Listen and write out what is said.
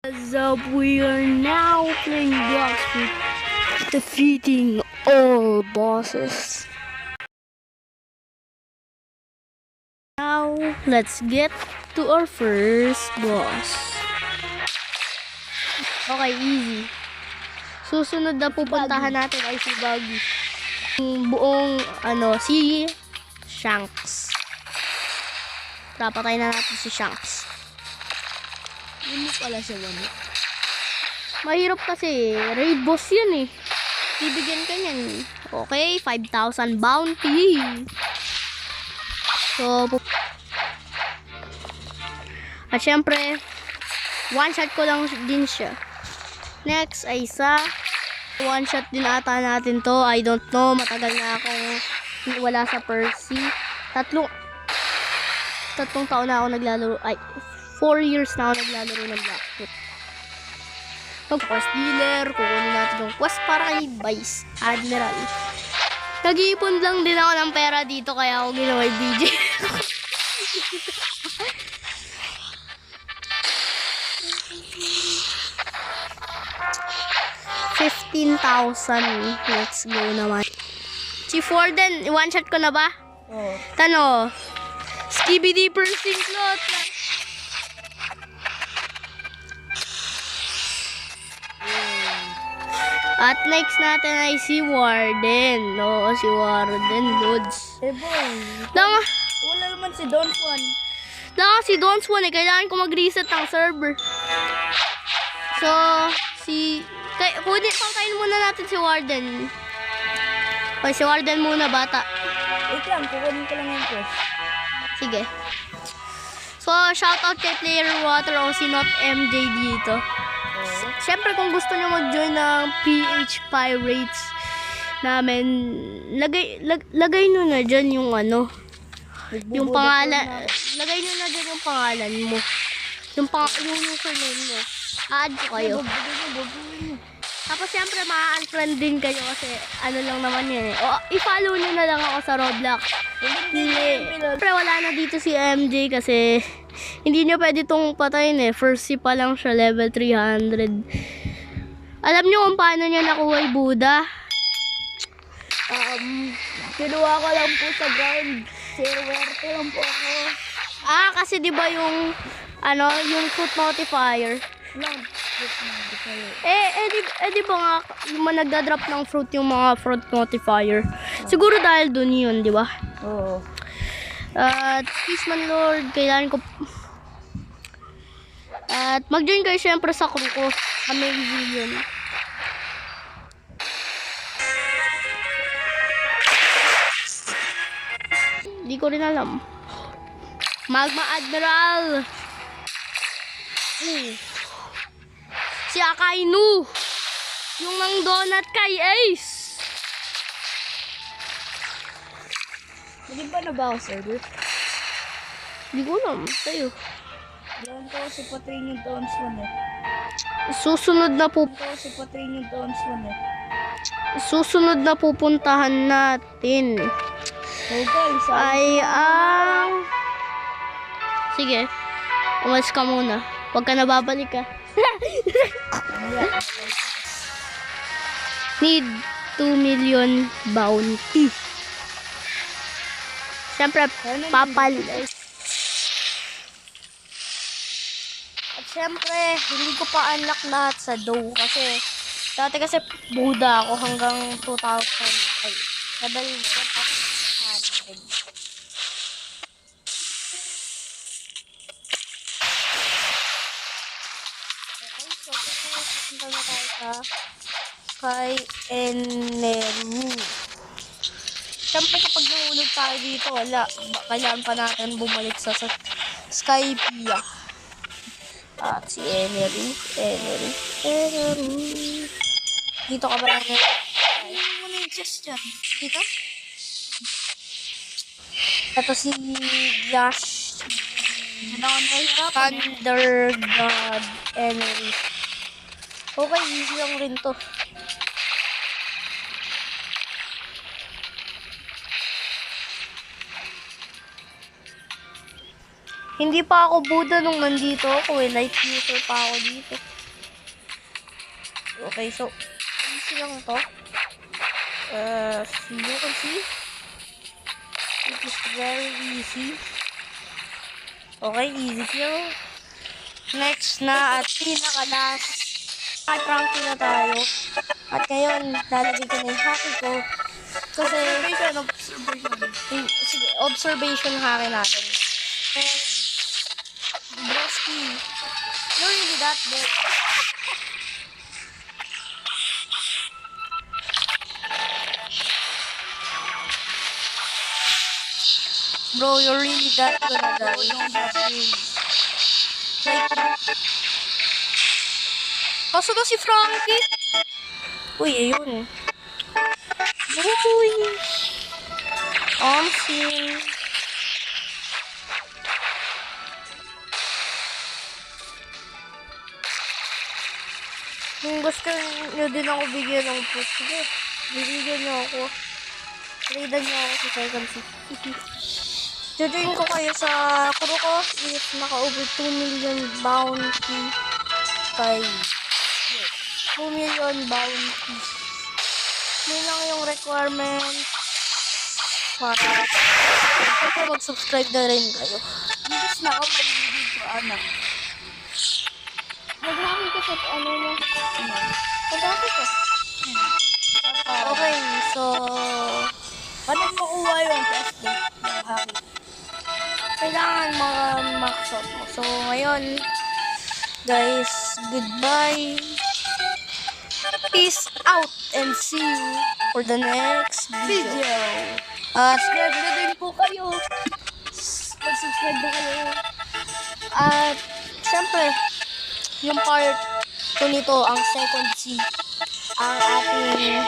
What's up? We are now playing blocks with defeating all bosses. Now, let's get to our first boss. Okay, easy. Susunod na pupuntahan natin ay si Buggy. Yung buong, si Shanks. Papatay na natin si Shanks. Hindi mo pala siya wala. Mahirap kasi, raid boss yan eh. Bibigyan ka niyan. Okay, 5,000 bounty. So, at syempre, one shot ko lang din siya. Next ay isa. One shot din ata natin to. I don't know. Matagal na akong wala sa Percy. Tatlong taon na ako naglalaro. Ay, 4 years na ako naglalaro ng Blackfoot. Quest dealer. Kukunin natin yung quest para kay Vice Admiral. Nag-iipon lang din ako ng pera dito kaya ako ginawa yung DJ. $15,000. Let's go naman. Chief Warden, one shot ko na ba? Oo. Tano? Skibidi Percy slot. At next natin ay si Warden. Oo, si Warden Lods. Eh boy, Lang, wala naman si Don Juan. si Don Swan eh. Kailangan ko mag-reset ng server. So, patayin muna natin si Warden. Okay, si Warden muna, bata. Wait lang, kukunin ko lang yung quest. Sige. So, shoutout kay Player Water o si Not MJ dito. Siyempre, kung gusto nyo mag-join ng PH Pirates namin, lagay nyo na dyan yung yung pangalan. Lagay nyo na dyan yung pangalan mo. Yung username mo. A-add ko kayo. Tapos, siyempre, ma-unfriend din kayo kasi lang naman yan eh. O, i-follow nyo na lang ako sa Roblox. Siyempre, wala na dito si MJ kasi hindi nyo pwede itong patayin eh. First si pa lang siya, level 300. Alam nyo kung paano niya nakuha yung Buddha? Kinuha ko lang po sa ground. Serwerte lang po ako. Kasi di ba yung yung fruit notifier? Lang. Di ba nga yung nagda-drop ng fruit yung mga fruit notifier? Siguro dahil dun yun, di ba? Oo. At please man Lord, kailangan ko. At mag-join kayo syempre sa crew ko. Amazing yun. Hindi ko rin alam. Magma Admiral. Si Akainu. Yung nang donut kay Ace. Naging pa na ba ako server? Hindi ko alam. Sa'yo. Diyan ko si Patrin yung Don Juan eh. Susunod na pupuntahan natin Okay, ay ang sige, umalis ka muna, huwag ka na babalik ka. Need 2 million bounty. Siyempre at siyempre hindi ko pa unlock lahat sa dough kasi dati kasi Buddha ako hanggang 2,000 ay level 1,100. Punta na tayo sa Sky Enemy. Siyempre kapag nahulog tayo dito, wala. Kailangan pa natin bumalik sa Skypia. At si Enery. Dito ka ba lang? Ano mo na yung chest dyan? Dito? Ito si Yash. Thunder God Enery. Okay, easy lang rin to. Hindi pa ako Buddha nung nandito ako eh. Light user pa ako dito. Okay, so, easy lang to. You can see. It is very easy. Okay, easy kill. Next na at pinaka-last. At ranking na tayo. At ngayon, lalagay ko na yung haki ko. Kasi, sige, observation haki natin. And, broski, you're really that good. Bro, you're really that good at that. Kaso na si Frankie? Uy, ayun. Uy. Omsin. Kung gusto nyo din ako bigyan ng push, sige. Bibigyan nyo ako. Tradean nyo ako sa second seat. Jojoin ko kayo sa crew ko if naka-over 2 million bounty kay 2 million bounties. Yun lang yung requirement para mag-subscribe na rin kayo. Bilis na ako mag-video ko, anak. Maghahangin ka sa ano mo. Maghahangin ka. Okay, so Paano makuha yung test mo? Maghahangin. kailangan max out mo. So ngayon, guys, goodbye. Peace out and see you for the next video. At Subscribe na din po kayo. Mag-subscribe na kayo. At, syempre, yung part 2 nito, ang second C, ang ating